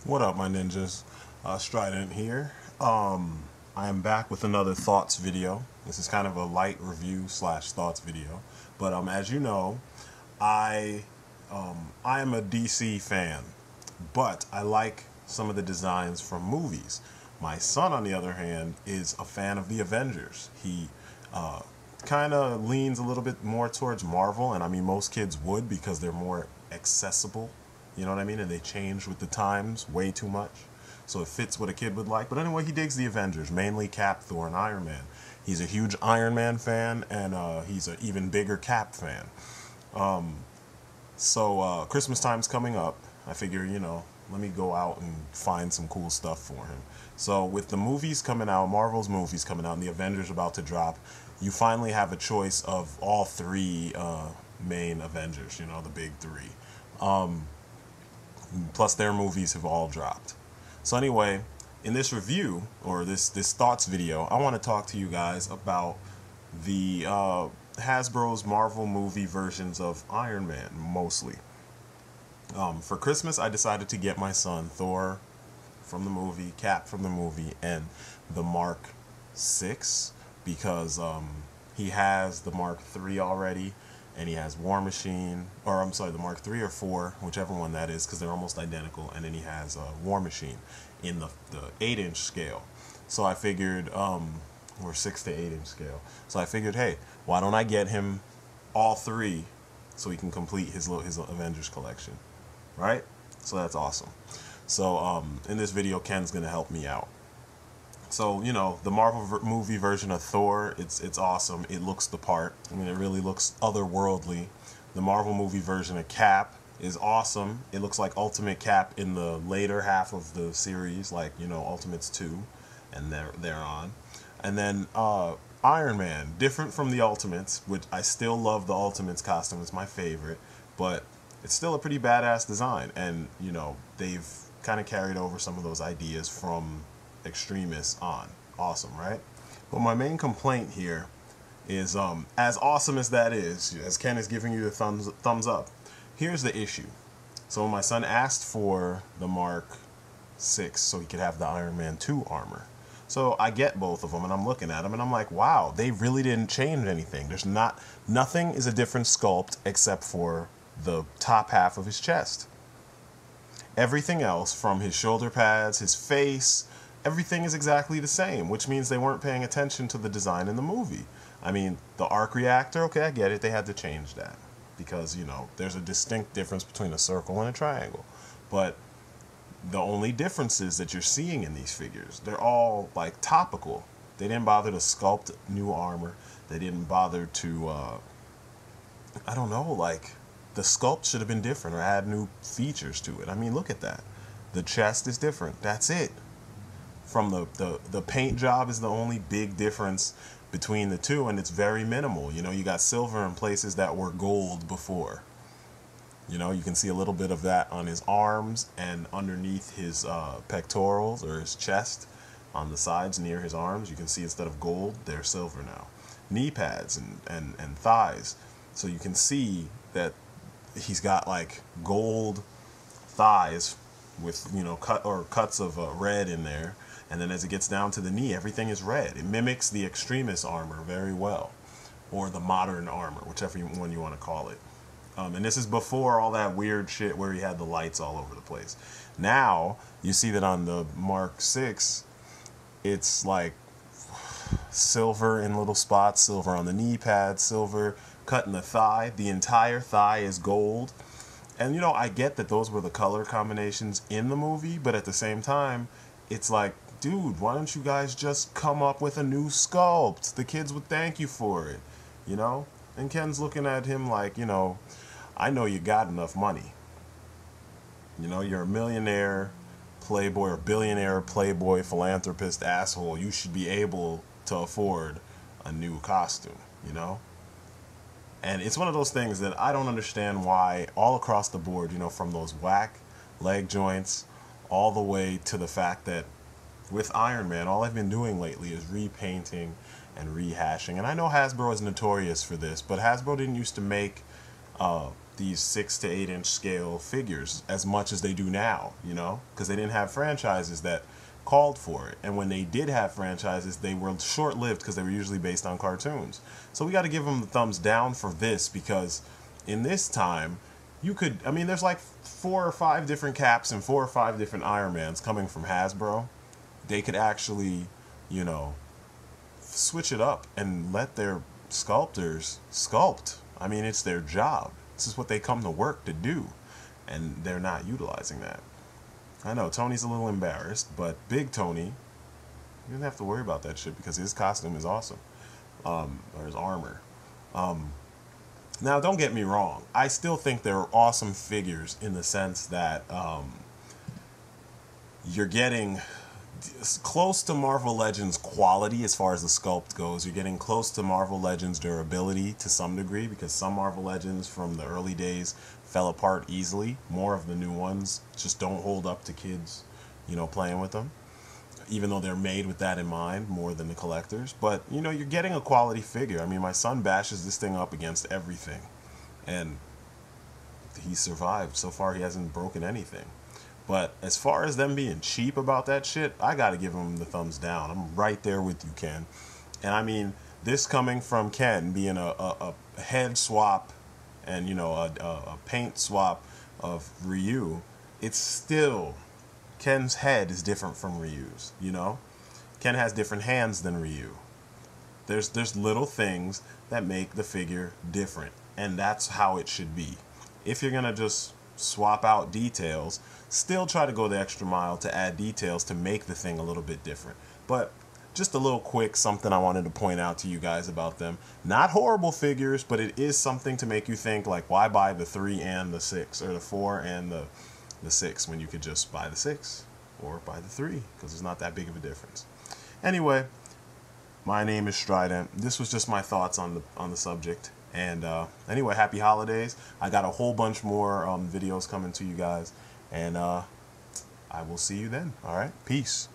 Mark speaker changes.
Speaker 1: What up, my ninjas? Strident here. I am back with another thoughts video. This is kind of a light review slash thoughts video, but as you know, I I am a DC fan, but I like some of the designs from movies. My son, on the other hand, is a fan of the Avengers. He kind of leans a little bit more towards Marvel, and I mean most kids would because they're more accessible. You know what I mean? And they change with the times way too much. So it fits what a kid would like. But anyway, he digs the Avengers, mainly Cap, Thor, and Iron Man. He's a huge Iron Man fan, and he's an even bigger Cap fan. So Christmas time's coming up. I figure, let me go out and find some cool stuff for him. So with the movies coming out, Marvel's movies coming out, and the Avengers about to drop, you finally have a choice of all three main Avengers, the big three. Plus their movies have all dropped. So anyway, in this review, or this thoughts video, I want to talk to you guys about the Hasbro's Marvel movie versions of Iron Man, mostly. For Christmas, I decided to get my son Thor from the movie, Cap from the movie, and the Mark 6 because he has the Mark 3 already, and he has War Machine, or I'm sorry, the Mark 3 or 4, whichever one that is, because they're almost identical, and then he has War Machine in the 8-inch scale. So I figured, or 6 to 8-inch scale. So I figured, hey, why don't I get him all three so he can complete his Avengers collection, right? So that's awesome. So in this video, Ken's gonna help me out. So, the Marvel movie version of Thor, it's awesome. It looks the part. I mean, it really looks otherworldly. The Marvel movie version of Cap is awesome. It looks like Ultimate Cap in the later half of the series, like, Ultimates 2 and thereon. And then Iron Man, different from the Ultimates, which I still love the Ultimates costume. It's my favorite, but it's still a pretty badass design. And, they've kind of carried over some of those ideas from Extremists on. Awesome, right? But my main complaint here is, as awesome as that is, as Ken is giving you the thumbs up, here's the issue. So when my son asked for the Mark 6 so he could have the Iron Man 2 armor, so I get both of them, and I'm looking at them, and I'm like, wow, they really didn't change anything. Nothing is a different sculpt except for the top half of his chest. Everything else, from his shoulder pads, his face, everything is exactly the same, which means they weren't paying attention to the design in the movie. I mean, the arc reactor, okay, I get it. They had to change that because, there's a distinct difference between a circle and a triangle. But the only differences that you're seeing in these figures, they're all, like, topical. They didn't bother to sculpt new armor. They didn't bother to, I don't know, like, the sculpt should have been different or add new features to it. I mean, look at that. The chest is different. That's it. From the paint job is the only big difference between the two, and it's very minimal. You got silver in places that were gold before. You can see a little bit of that on his arms and underneath his pectorals or his chest on the sides near his arms. You can see instead of gold, they're silver now. Knee pads and thighs. So you can see that he's got like gold thighs with, cuts of red in there. And then as it gets down to the knee, everything is red. It mimics the Extremist armor very well, or the modern armor, whichever one you want to call it. And this is before all that weird shit where he had the lights all over the place. Now, you see that on the Mark 6, it's like silver in little spots, silver on the knee pad, silver cut in the thigh. The entire thigh is gold. And, I get that those were the color combinations in the movie, but at the same time, it's like, dude, why don't you guys just come up with a new sculpt? The kids would thank you for it, And Ken's looking at him like, I know you got enough money. You're a millionaire, playboy, or billionaire, playboy, philanthropist, asshole. You should be able to afford a new costume, And it's one of those things that I don't understand why all across the board, from those whack leg joints all the way to the fact that with Iron Man, all I've been doing lately is repainting and rehashing. And I know Hasbro is notorious for this, but Hasbro didn't used to make these 6 to 8 inch scale figures as much as they do now, you know, because they didn't have franchises that called for it. And when they did have franchises, they were short-lived because they were usually based on cartoons. So we got to give them the thumbs down for this, because in this time, you could, I mean, there's like 4 or 5 different Caps and 4 or 5 different Iron Mans coming from Hasbro. They could actually, you know, switch it up and let their sculptors sculpt. I mean, it's their job. This is what they come to work to do, and they're not utilizing that. I know Tony's a little embarrassed, but Big Tony, he doesn't have to worry about that shit because his costume is awesome, or his armor. Now, don't get me wrong. I still think they're awesome figures in the sense that you're getting close to Marvel Legends quality as far as the sculpt goes. You're getting close to Marvel Legends durability to some degree, because some Marvel Legends from the early days fell apart easily. More of the new ones just don't hold up to kids, you know, playing with them, even though they're made with that in mind more than the collectors. But, you know, you're getting a quality figure. I mean, my son bashes this thing up against everything, and he survived. So far, he hasn't broken anything. But as far as them being cheap about that shit, I gotta give them the thumbs down. I'm right there with you, Ken. And I mean, this coming from Ken, being a head swap and, you know, a paint swap of Ryu, it's still, Ken's head is different from Ryu's, you know? Ken has different hands than Ryu. There's little things that make the figure different, and that's how it should be. If you're gonna just swap out details, still try to go the extra mile to add details to make the thing a little bit different. But just a little quick something I wanted to point out to you guys about them. Not horrible figures, but it is something to make you think, like, why buy the 3 and the 6, or the 4 and the 6, when you could just buy the 6 or buy the 3, because it's not that big of a difference. Anyway, my name is Strident. This was just my thoughts on the subject. And anyway, happy holidays. I got a whole bunch more videos coming to you guys, and I will see you then. All right, peace.